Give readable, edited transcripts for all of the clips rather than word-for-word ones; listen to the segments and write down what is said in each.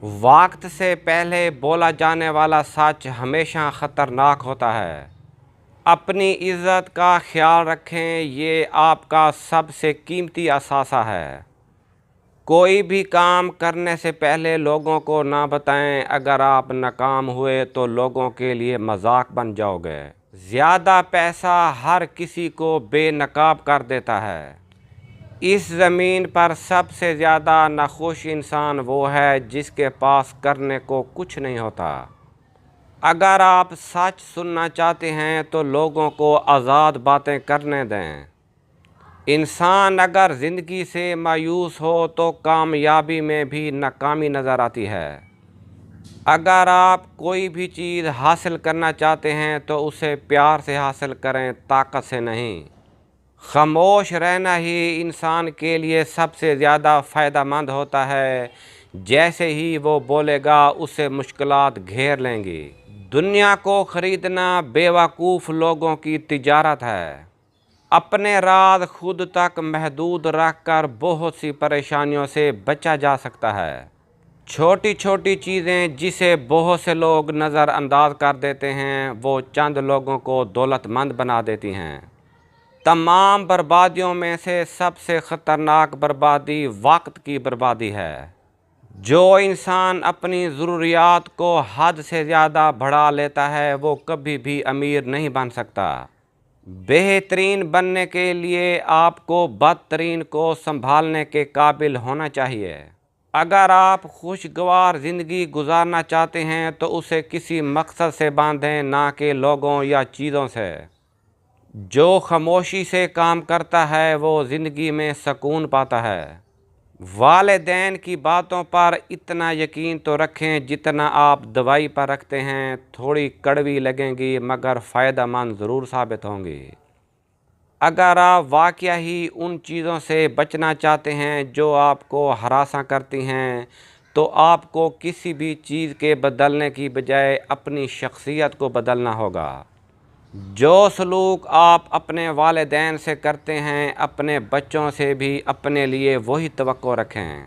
وقت سے پہلے بولا جانے والا سچ ہمیشہ خطرناک ہوتا ہے۔ اپنی عزت کا خیال رکھیں، یہ آپ کا سب سے قیمتی اثاثہ ہے۔ کوئی بھی کام کرنے سے پہلے لوگوں کو نہ بتائیں، اگر آپ ناکام ہوئے تو لوگوں کے لیے مذاق بن جاؤ گے۔ زیادہ پیسہ ہر کسی کو بے نقاب کر دیتا ہے۔ اس زمین پر سب سے زیادہ ناخوش انسان وہ ہے جس کے پاس کرنے کو کچھ نہیں ہوتا۔ اگر آپ سچ سننا چاہتے ہیں تو لوگوں کو آزاد باتیں کرنے دیں۔ انسان اگر زندگی سے مایوس ہو تو کامیابی میں بھی ناکامی نظر آتی ہے۔ اگر آپ کوئی بھی چیز حاصل کرنا چاہتے ہیں تو اسے پیار سے حاصل کریں، طاقت سے نہیں۔ خاموش رہنا ہی انسان کے لیے سب سے زیادہ فائدہ مند ہوتا ہے۔ جیسے ہی وہ بولے گا اسے مشکلات گھیر لیں گی۔ دنیا کو خریدنا بیوقوف لوگوں کی تجارت ہے۔ اپنے راز خود تک محدود رکھ کر بہت سی پریشانیوں سے بچا جا سکتا ہے۔ چھوٹی چھوٹی چیزیں جسے بہت سے لوگ نظر انداز کر دیتے ہیں، وہ چند لوگوں کو دولت مند بنا دیتی ہیں۔ تمام بربادیوں میں سے سب سے خطرناک بربادی وقت کی بربادی ہے۔ جو انسان اپنی ضروریات کو حد سے زیادہ بڑھا لیتا ہے وہ کبھی بھی امیر نہیں بن سکتا۔ بہترین بننے کے لیے آپ کو بدترین کو سنبھالنے کے قابل ہونا چاہیے۔ اگر آپ خوشگوار زندگی گزارنا چاہتے ہیں تو اسے کسی مقصد سے باندھیں، نہ کہ لوگوں یا چیزوں سے۔ جو خاموشی سے کام کرتا ہے وہ زندگی میں سکون پاتا ہے۔ والدین کی باتوں پر اتنا یقین تو رکھیں جتنا آپ دوائی پر رکھتے ہیں۔ تھوڑی کڑوی لگیں گی مگر فائدہ مند ضرور ثابت ہوں گی۔ اگر آپ واقعہ ہی ان چیزوں سے بچنا چاہتے ہیں جو آپ کو ہراساں کرتی ہیں تو آپ کو کسی بھی چیز کے بدلنے کی بجائے اپنی شخصیت کو بدلنا ہوگا۔ جو سلوک آپ اپنے والدین سے کرتے ہیں، اپنے بچوں سے بھی اپنے لیے وہی توقع رکھیں۔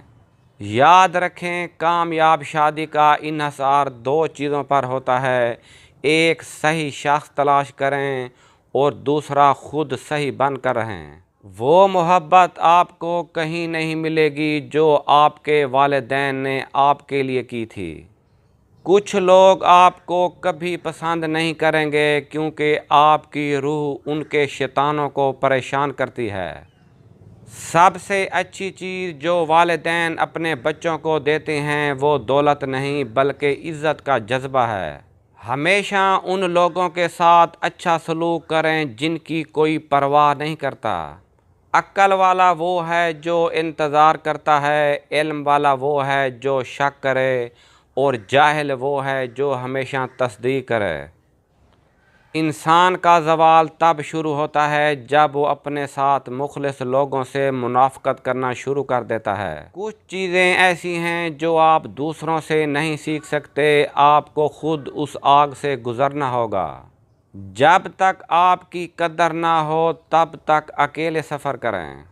یاد رکھیں، کامیاب شادی کا انحصار دو چیزوں پر ہوتا ہے: ایک صحیح شخص تلاش کریں اور دوسرا خود صحیح بن کر رہیں۔ وہ محبت آپ کو کہیں نہیں ملے گی جو آپ کے والدین نے آپ کے لیے کی تھی۔ کچھ لوگ آپ کو کبھی پسند نہیں کریں گے کیونکہ آپ کی روح ان کے شیطانوں کو پریشان کرتی ہے۔ سب سے اچھی چیز جو والدین اپنے بچوں کو دیتے ہیں وہ دولت نہیں بلکہ عزت کا جذبہ ہے۔ ہمیشہ ان لوگوں کے ساتھ اچھا سلوک کریں جن کی کوئی پرواہ نہیں کرتا۔ عقل والا وہ ہے جو انتظار کرتا ہے، علم والا وہ ہے جو شک کرے، اور جاہل وہ ہے جو ہمیشہ تصدیق کرے۔ انسان کا زوال تب شروع ہوتا ہے جب وہ اپنے ساتھ مخلص لوگوں سے منافقت کرنا شروع کر دیتا ہے۔ کچھ چیزیں ایسی ہیں جو آپ دوسروں سے نہیں سیکھ سکتے، آپ کو خود اس آگ سے گزرنا ہوگا۔ جب تک آپ کی قدر نہ ہو تب تک اکیلے سفر کریں۔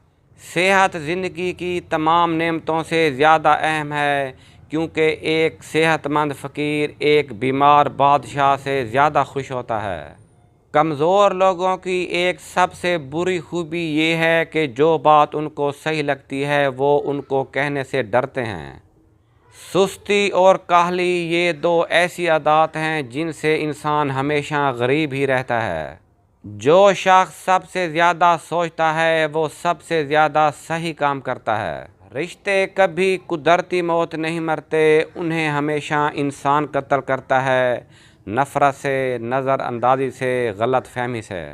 صحت زندگی کی تمام نعمتوں سے زیادہ اہم ہے، کیونکہ ایک صحت مند فقیر ایک بیمار بادشاہ سے زیادہ خوش ہوتا ہے۔ کمزور لوگوں کی ایک سب سے بری خوبی یہ ہے کہ جو بات ان کو صحیح لگتی ہے وہ ان کو کہنے سے ڈرتے ہیں۔ سستی اور کاہلی یہ دو ایسی عادات ہیں جن سے انسان ہمیشہ غریب ہی رہتا ہے۔ جو شخص سب سے زیادہ سوچتا ہے وہ سب سے زیادہ صحیح کام کرتا ہے۔ رشتے کبھی قدرتی موت نہیں مرتے، انہیں ہمیشہ انسان قتل کرتا ہے، نفرت سے، نظر اندازی سے، غلط فہمی سے۔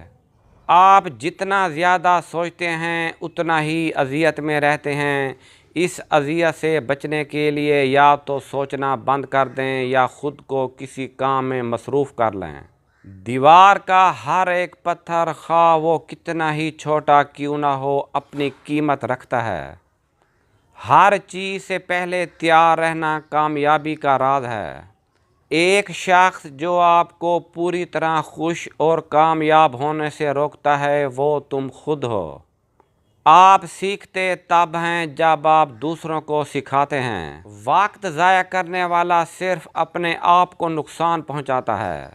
آپ جتنا زیادہ سوچتے ہیں اتنا ہی اذیت میں رہتے ہیں۔ اس اذیت سے بچنے کے لیے یا تو سوچنا بند کر دیں یا خود کو کسی کام میں مصروف کر لیں۔ دیوار کا ہر ایک پتھر، خواہ وہ کتنا ہی چھوٹا کیوں نہ ہو، اپنی قیمت رکھتا ہے۔ ہر چیز سے پہلے تیار رہنا کامیابی کا راز ہے۔ ایک شخص جو آپ کو پوری طرح خوش اور کامیاب ہونے سے روکتا ہے وہ تم خود ہو۔ آپ سیکھتے تب ہیں جب آپ دوسروں کو سکھاتے ہیں۔ وقت ضائع کرنے والا صرف اپنے آپ کو نقصان پہنچاتا ہے۔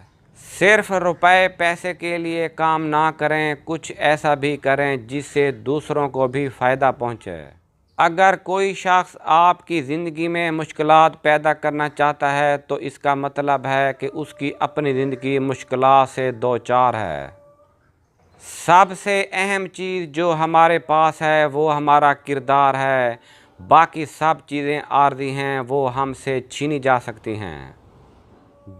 صرف روپے پیسے کے لیے کام نہ کریں، کچھ ایسا بھی کریں جس سے دوسروں کو بھی فائدہ پہنچے۔ اگر کوئی شخص آپ کی زندگی میں مشکلات پیدا کرنا چاہتا ہے تو اس کا مطلب ہے کہ اس کی اپنی زندگی مشکلات سے دوچار ہے۔ سب سے اہم چیز جو ہمارے پاس ہے وہ ہمارا کردار ہے، باقی سب چیزیں عارضی ہیں، وہ ہم سے چھینی جا سکتی ہیں۔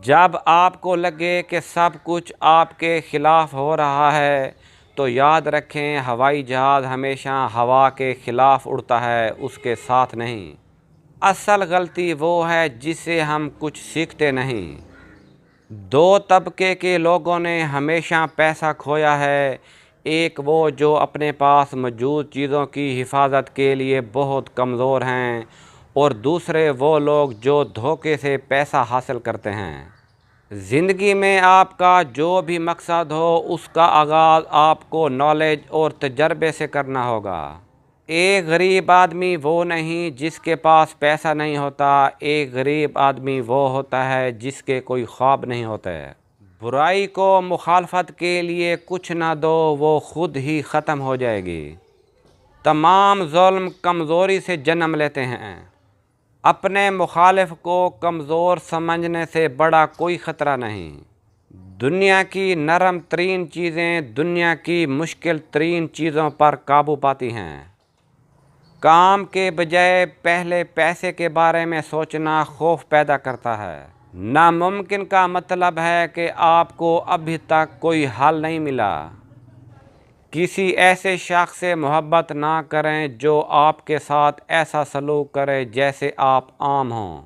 جب آپ کو لگے کہ سب کچھ آپ کے خلاف ہو رہا ہے تو یاد رکھیں ہوائی جہاز ہمیشہ ہوا کے خلاف اڑتا ہے، اس کے ساتھ نہیں۔ اصل غلطی وہ ہے جس سے ہم کچھ سیکھتے نہیں۔ دو طبقے کے لوگوں نے ہمیشہ پیسہ کھویا ہے، ایک وہ جو اپنے پاس موجود چیزوں کی حفاظت کے لیے بہت کمزور ہیں، اور دوسرے وہ لوگ جو دھوکے سے پیسہ حاصل کرتے ہیں۔ زندگی میں آپ کا جو بھی مقصد ہو اس کا آغاز آپ کو نالج اور تجربے سے کرنا ہوگا۔ ایک غریب آدمی وہ نہیں جس کے پاس پیسہ نہیں ہوتا، ایک غریب آدمی وہ ہوتا ہے جس کے کوئی خواب نہیں ہوتے۔ برائی کو مخالفت کے لیے کچھ نہ دو، وہ خود ہی ختم ہو جائے گی۔ تمام ظلم کمزوری سے جنم لیتے ہیں۔ اپنے مخالف کو کمزور سمجھنے سے بڑا کوئی خطرہ نہیں۔ دنیا کی نرم ترین چیزیں دنیا کی مشکل ترین چیزوں پر قابو پاتی ہیں۔ کام کے بجائے پہلے پیسے کے بارے میں سوچنا خوف پیدا کرتا ہے۔ ناممکن کا مطلب ہے کہ آپ کو ابھی تک کوئی حل نہیں ملا۔ کسی ایسے شخص سے محبت نہ کریں جو آپ کے ساتھ ایسا سلوک کرے جیسے آپ عام ہوں۔